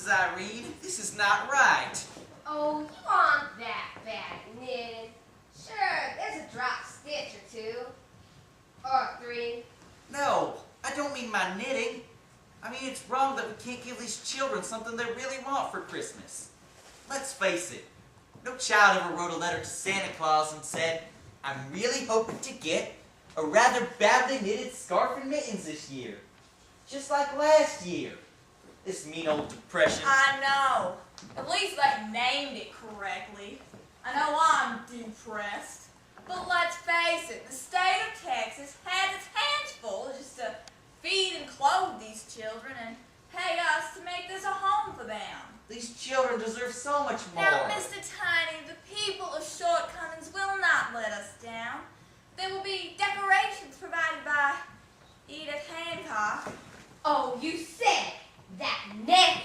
Mrs. Irene. This is not right. Oh, you aren't that bad at knitting. Sure, there's a drop stitch or two. Or three. No, I don't mean my knitting. I mean, it's wrong that we can't give these children something they really want for Christmas. Let's face it, no child ever wrote a letter to Santa Claus and said, I'm really hoping to get a rather badly knitted scarf and mittens this year. Just like last year. This mean old depression. I know. At least they named it correctly. I know I'm depressed. But let's face it, the state of Texas has its hands full just to feed and clothe these children and pay us to make this a home for them. These children deserve so much more. Now, Mr. Tiny, the people of Shortcomings will not let us down. There will be decorations provided by Edith Hancock. Oh, you said that name.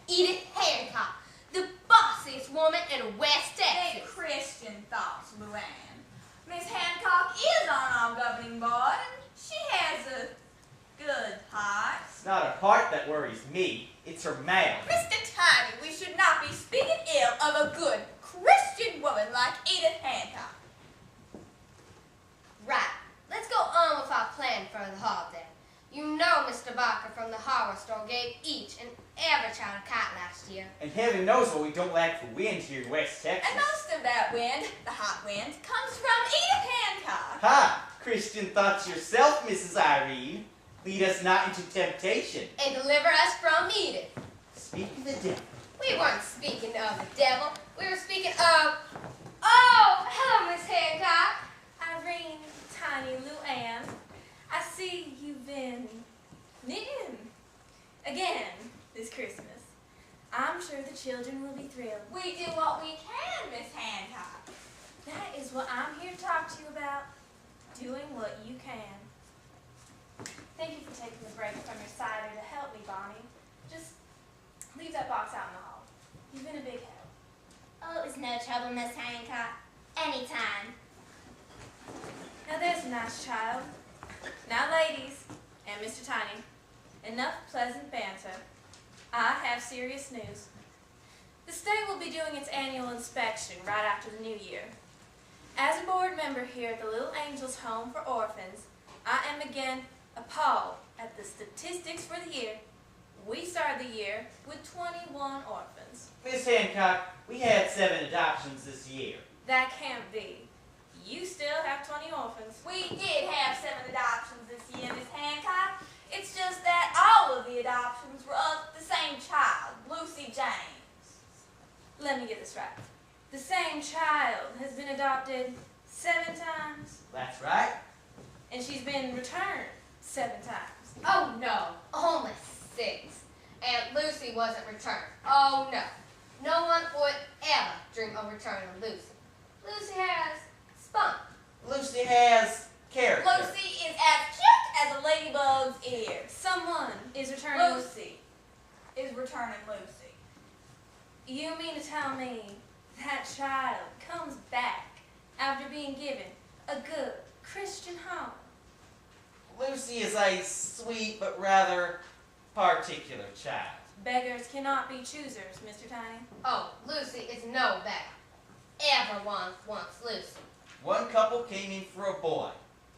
Edith Hancock, the bossiest woman in West Texas. Ain't Christian thoughts, Luann. Miss Hancock is on our governing board, and she has a good heart. It's not a heart that worries me. It's her mouth. Mr. Tiny, we should not be speaking ill of a good Christian woman like Edith Hancock. Right. Let's go on with our plan for the holiday. You know Mr. Barker from the hardware store gave each and every child a kite last year. And heaven knows what we don't lack for wind here in West Texas. And most of that wind, the hot wind, comes from Edith Hancock. Ha! Christian thoughts yourself, Mrs. Irene. Lead us not into temptation. And deliver us from Edith. Speak of the devil. We weren't speaking of the devil. We were speaking of... Oh, hello, Miss Hancock. Irene, Tiny, Luann, I see you've been knitting again this Christmas. I'm sure the children will be thrilled. We do what we can, Miss Hancock. That is what I'm here to talk to you about, doing what you can. Thank you for taking the break from your cider to help me, Bonnie. Just leave that box out in the hall. You've been a big help. Oh, it's no trouble, Miss Hancock. Anytime. Now there's a nice child. Now, ladies, and Mr. Tiny, enough pleasant banter. I have serious news. The state will be doing its annual inspection right after the new year. As a board member here at the Little Angels Home for Orphans, I am again appalled at the statistics for the year. We started the year with 21 orphans. Miss Hancock, we had 7 adoptions this year. That can't be. You still have 20 orphans. We did have 7 adoptions this year, Miss Hancock. It's just that all of the adoptions were of the same child, Lucy James. Let me get this right. The same child has been adopted 7 times. That's right. And she's been returned 7 times. Oh, no. Only 6. And Lucy wasn't returned. Oh, no. No one would ever dream of returning Lucy. Lucy has spunk. Lucy has character. Lucy is as cute as a ladybug's ear. Someone is returning Lucy. Is returning Lucy. You mean to tell me that child comes back after being given a good Christian home? Lucy is a sweet but rather particular child. Beggars cannot be choosers, Mr. Tiny. Oh, Lucy is no beggar. Everyone wants Lucy. One couple came in for a boy.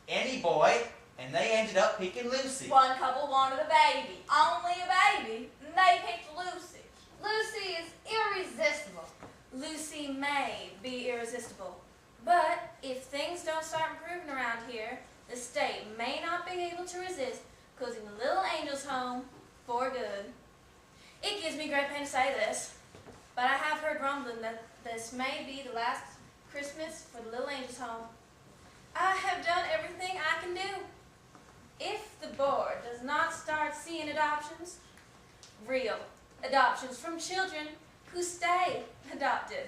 Any boy, and they ended up picking Lucy. One couple wanted a baby. Only a baby. And they picked Lucy. Lucy is irresistible. Lucy may be irresistible. But if things don't start improving around here, the state may not be able to resist closing the Little Angels Home for good. It gives me great pain to say this, but I have heard rumbling that this may be the last Christmas for the Little Angels Home. I have done everything I can do. If the board does not start seeing adoptions, real adoptions from children who stay adopted,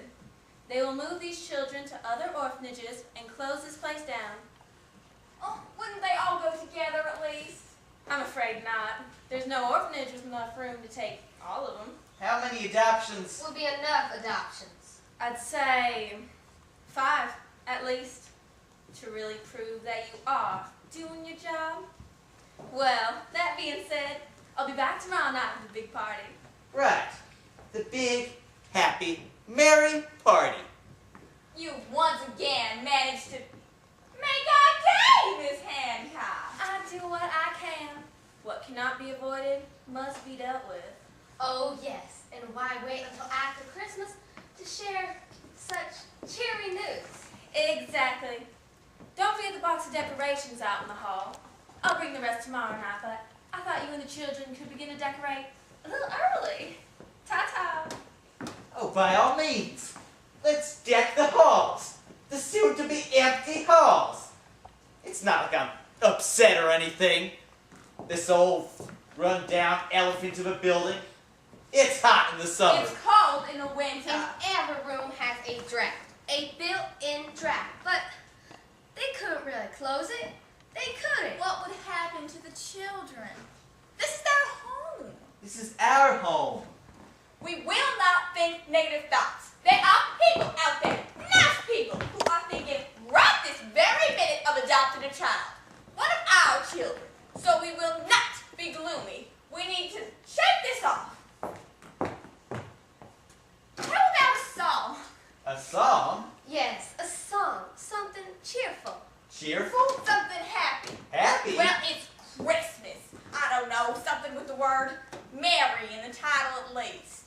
they will move these children to other orphanages and close this place down. Oh, wouldn't they all go together at least? I'm afraid not. There's no orphanage with enough room to take all of them. How many adoptions? Will be enough adoptions. I'd say 5, at least, to really prove that you are doing your job. Well, that being said, I'll be back tomorrow night for the big party. Right. the big, happy, merry party. You once again managed to make our day, Miss Hancock. I do what I can. What cannot be avoided must be dealt with. Oh, yes. And why wait until after Christmas to share such cheery news? Exactly. Don't forget the box of decorations out in the hall. I'll bring the rest tomorrow night, but I thought you and the children could begin to decorate a little early. Ta-ta. Oh, by all means. Let's deck the halls. The soon-to-be empty halls. It's not like I'm upset or anything. This old run-down elephant of a building. It's hot in the summer. It's cold in the winter. And every room has a draft. A built-in draft. But they couldn't really close it. They couldn't. What would happen to the children? This is their home. This is our home. We will not think negative thoughts. There are people out there, nice people, who are thinking right this very minute of adopting a child. One of our children. So we will not be gloomy. We need to shake this off. How about a song? A song? Yes, a song. Something cheerful. Cheerful? Something happy. Happy? Well, it's Christmas. I don't know, something with the word Mary in the title at least.